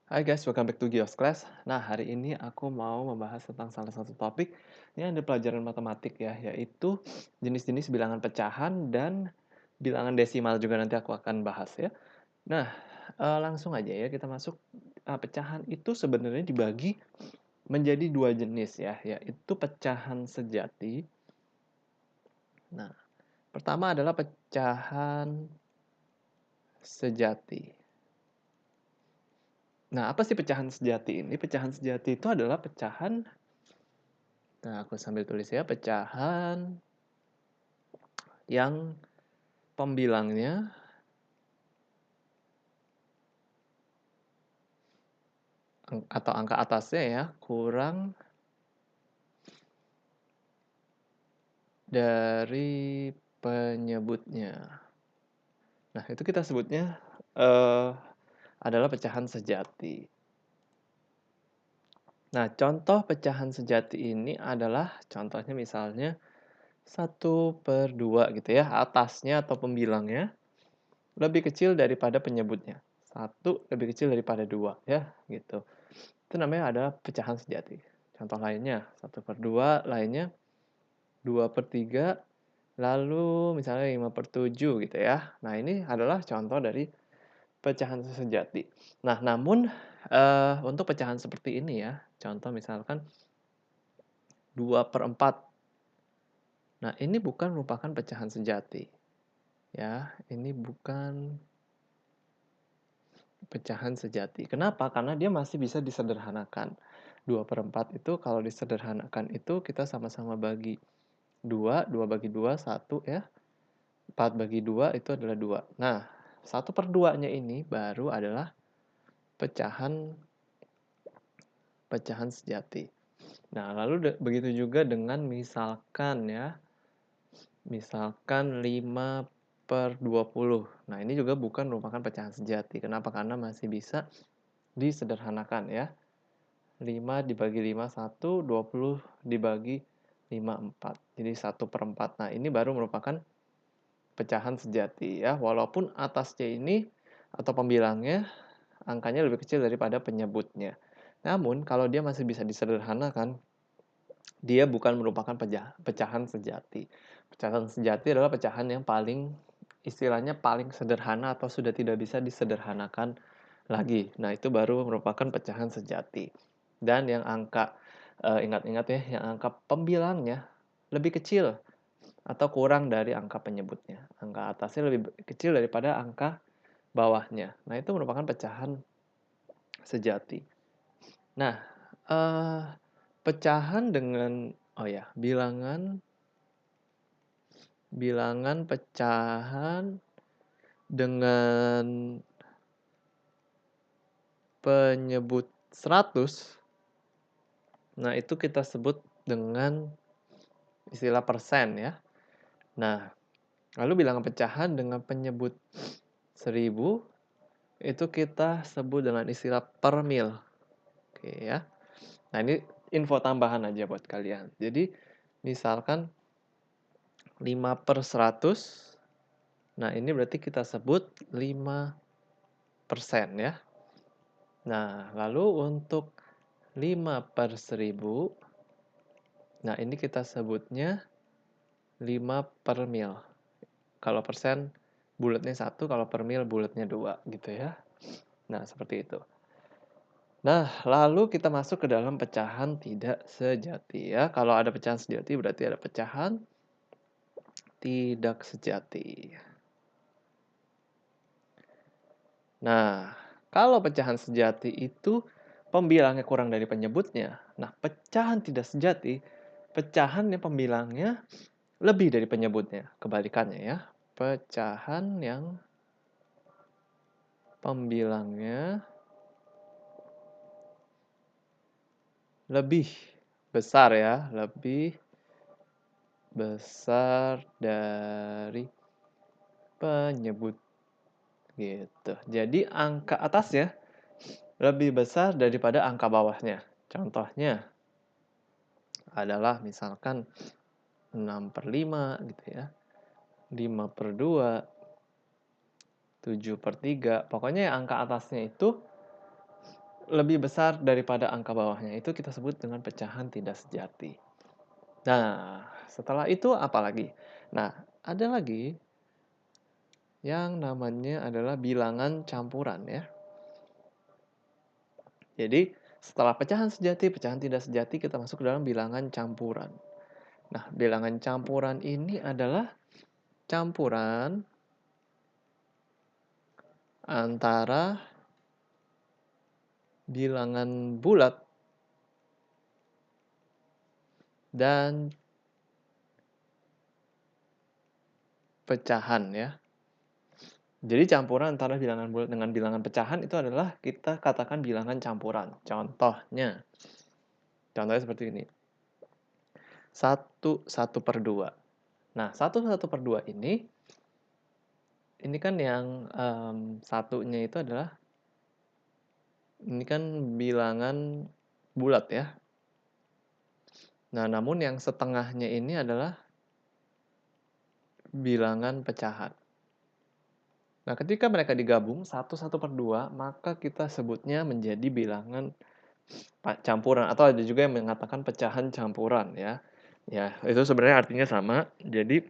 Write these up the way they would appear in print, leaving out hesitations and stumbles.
Hai guys, welcome back to Gios Class. Nah, hari ini aku mau membahas tentang salah satu topik yang ada pelajaran matematik ya, yaitu jenis-jenis bilangan pecahan dan bilangan desimal juga nanti aku akan bahas ya. Nah, langsung aja ya kita masuk. Pecahan itu sebenarnya dibagi menjadi dua jenis ya, yaitu pecahan sejati. Nah, pertama adalah pecahan sejati. Nah, apa sih pecahan sejati ini? Pecahan sejati itu adalah pecahan. Nah, aku sambil tulis ya, pecahan yang pembilangnya atau angka atasnya ya kurang dari penyebutnya. Nah, itu kita sebutnya adalah pecahan sejati. Nah, contoh pecahan sejati ini adalah contohnya misalnya 1/2 gitu ya, atasnya atau pembilangnya lebih kecil daripada penyebutnya. 1 lebih kecil daripada 2 ya, gitu. Itu namanya adalah pecahan sejati. Contoh lainnya, 1/2, lainnya 2/3, lalu misalnya 5/7 gitu ya. Nah, ini adalah contoh dari pecahan sejati. Nah, namun untuk pecahan seperti ini ya, contoh misalkan 2/4. Nah, ini bukan merupakan pecahan sejati. Ya, ini bukan pecahan sejati. Kenapa? Karena dia masih bisa disederhanakan. 2/4 itu kalau disederhanakan itu kita sama-sama bagi 2, 2 bagi 2, 1 ya. 4 bagi 2 itu adalah 2. Nah, 1/2-nya ini baru adalah pecahan pecahan sejati. Nah, lalu begitu juga dengan misalkan ya, misalkan 5/20. Nah, ini juga bukan merupakan pecahan sejati. Kenapa? Karena masih bisa disederhanakan ya. 5 dibagi 5, 1, 20 dibagi 5, 4. Jadi 1/4. Nah, ini baru merupakan pecahan sejati ya. Walaupun atasnya ini atau pembilangnya angkanya lebih kecil daripada penyebutnya. Namun, kalau dia masih bisa disederhanakan, dia bukan merupakan pecahan sejati. Pecahan sejati adalah pecahan yang paling istilahnya paling sederhana atau sudah tidak bisa disederhanakan lagi. Nah, itu baru merupakan pecahan sejati. Dan yang angka ingat-ingat ya, yang angka pembilangnya lebih kecil atau kurang dari angka penyebutnya. Angka atasnya lebih kecil daripada angka bawahnya. Nah, itu merupakan pecahan sejati. Nah, eh, pecahan dengan bilangan bilangan pecahan dengan penyebut 100. Nah, itu kita sebut dengan istilah persen ya. Nah, lalu bilangan pecahan dengan penyebut 1000 itu kita sebut dengan istilah per mil. Oke ya. Nah, ini info tambahan aja buat kalian. Jadi, misalkan 5/100. Nah, ini berarti kita sebut 5% ya. Nah, lalu untuk 5/1000, nah ini kita sebutnya 5/mil. Kalau persen bulatnya 1, kalau per mil bulatnya 2 gitu ya. Nah, seperti itu. Nah, lalu kita masuk ke dalam pecahan tidak sejati ya. Kalau ada pecahan sejati berarti ada pecahan tidak sejati. Nah, kalau pecahan sejati itu pembilangnya kurang dari penyebutnya. Nah, pecahan tidak sejati, pecahan yang pembilangnya lebih dari penyebutnya. Kebalikannya ya. Pecahan yang pembilangnya lebih besar ya, lebih besar dari penyebut gitu. Jadi angka atasnya lebih besar daripada angka bawahnya. Contohnya adalah misalkan 6/5 gitu ya. 5/2, 7/3. Pokoknya yang angka atasnya itu lebih besar daripada angka bawahnya. Itu kita sebut dengan pecahan tidak sejati. Nah, setelah itu apa lagi? Nah, ada lagi yang namanya adalah bilangan campuran ya. Jadi, setelah pecahan sejati, pecahan tidak sejati, kita masuk ke dalam bilangan campuran. Nah, bilangan campuran ini adalah campuran antara bilangan bulat dan pecahan ya. Jadi campuran antara bilangan bulat dengan bilangan pecahan itu adalah kita katakan bilangan campuran. Contohnya seperti ini. 1/2. Nah, 1/2 ini kan yang satunya itu adalah, ini kan bilangan bulat ya. Nah, namun yang setengahnya ini adalah bilangan pecahan. Nah, ketika mereka digabung 1/2, maka kita sebutnya menjadi bilangan campuran, atau ada juga yang mengatakan pecahan campuran ya. Ya, itu sebenarnya artinya sama. Jadi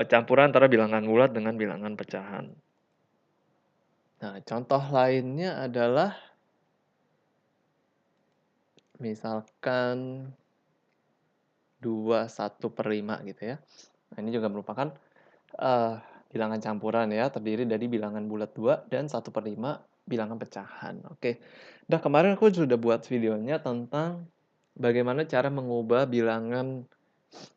campuran antara bilangan bulat dengan bilangan pecahan. Nah, contoh lainnya adalah misalkan 2/1/5 gitu ya. Nah, ini juga merupakan bilangan campuran ya, terdiri dari bilangan bulat 2 dan 1/5 bilangan pecahan. Oke. Nah, kemarin aku sudah buat videonya tentang bagaimana cara mengubah bilangan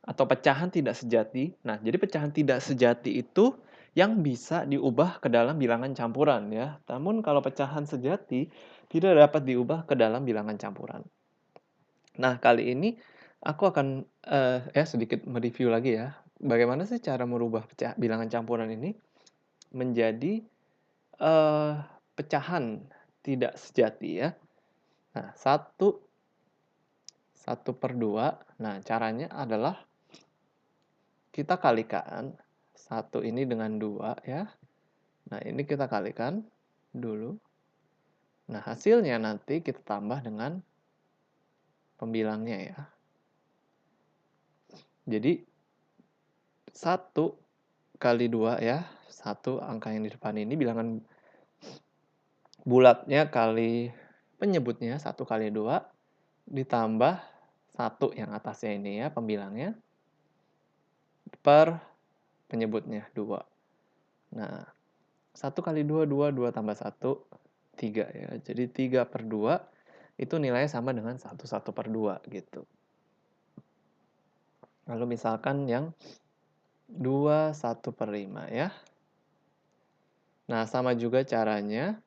atau pecahan tidak sejati. Nah, jadi pecahan tidak sejati itu yang bisa diubah ke dalam bilangan campuran ya. Namun kalau pecahan sejati tidak dapat diubah ke dalam bilangan campuran. Nah, kali ini aku akan sedikit mereview lagi ya. Bagaimana sih cara merubah bilangan campuran ini menjadi pecahan tidak sejati ya. Nah, 1/2. Nah, caranya adalah kita kalikan 1 ini dengan 2 ya. Nah, ini kita kalikan dulu. Nah, hasilnya nanti kita tambah dengan pembilangnya ya. Jadi 1 kali 2 ya. 1 angka yang di depan ini bilangan bulatnya kali penyebutnya 1 kali 2 ditambah 1 yang atasnya ini ya, pembilangnya, per penyebutnya 2. Nah, 1 kali 2, 2 tambah 1, 3 ya. Jadi 3/2 itu nilainya sama dengan 1/2 gitu. Lalu misalkan yang 2/1/5 ya. Nah, sama juga caranya.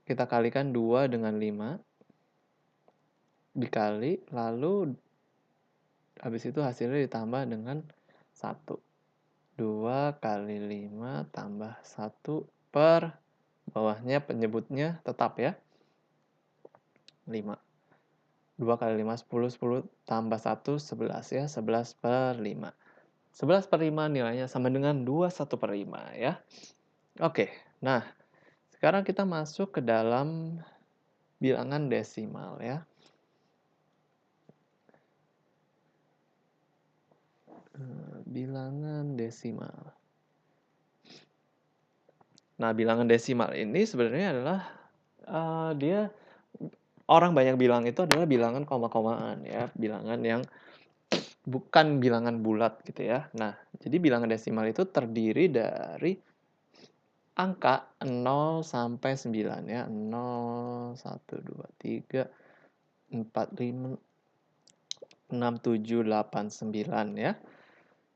Kita kalikan 2 dengan 5. Dikali, lalu habis itu hasilnya ditambah dengan 1. 2 kali 5 tambah 1 per bawahnya penyebutnya tetap ya. 5. 2 kali 5, 10. 10 tambah 1, 11 ya. 11/5. 11/5 nilainya sama dengan 2/1/5 ya. Oke, nah sekarang kita masuk ke dalam bilangan desimal ya. Bilangan desimal. Nah, bilangan desimal ini sebenarnya adalah dia orang banyak bilang itu adalah bilangan koma-komaan ya, bilangan yang bukan bilangan bulat gitu ya. Nah, jadi bilangan desimal itu terdiri dari angka 0 sampai 9 ya. 0, 1, 2, 3, 4, 5, 6, 7, 8, 9 ya.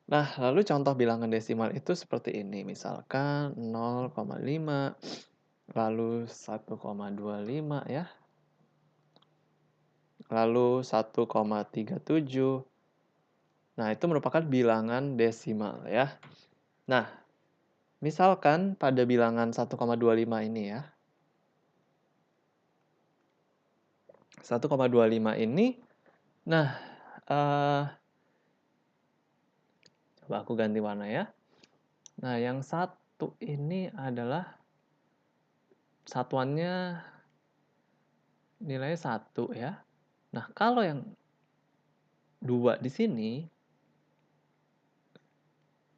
Nah, lalu contoh bilangan desimal itu seperti ini. Misalkan 0,5, lalu 1,25 ya. Lalu 1,37. Nah, itu merupakan bilangan desimal ya. Nah, misalkan pada bilangan 1,25 ini ya. 1,25 ini, nah, coba aku ganti warna ya. Nah, yang satu ini adalah satuannya nilainya 1 ya. Nah, kalau yang 2 di sini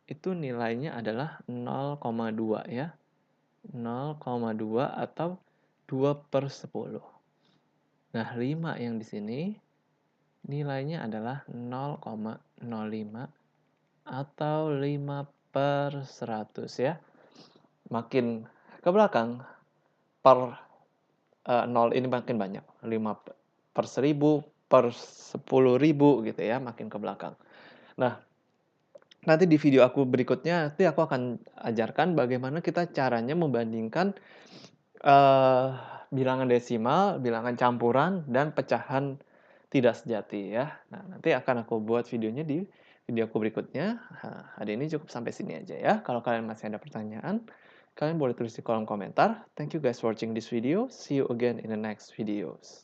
itu nilainya adalah 0,2 ya. 0,2 atau 2/10. Nah, 5 yang di sini nilainya adalah 0,05 atau 5/100 ya. Makin ke belakang per 0 ini makin banyak. 5/1000, per 10.000 gitu ya, makin ke belakang. Nah, nanti di video aku berikutnya nanti aku akan ajarkan bagaimana kita caranya membandingkan bilangan desimal, bilangan campuran, dan pecahan tidak sejati ya. Nah, nanti akan aku buat videonya di video aku berikutnya. Nah, hari ini cukup sampai sini aja ya. Kalau kalian masih ada pertanyaan, kalian boleh tulis di kolom komentar. Thank you guys for watching this video. See you again in the next videos.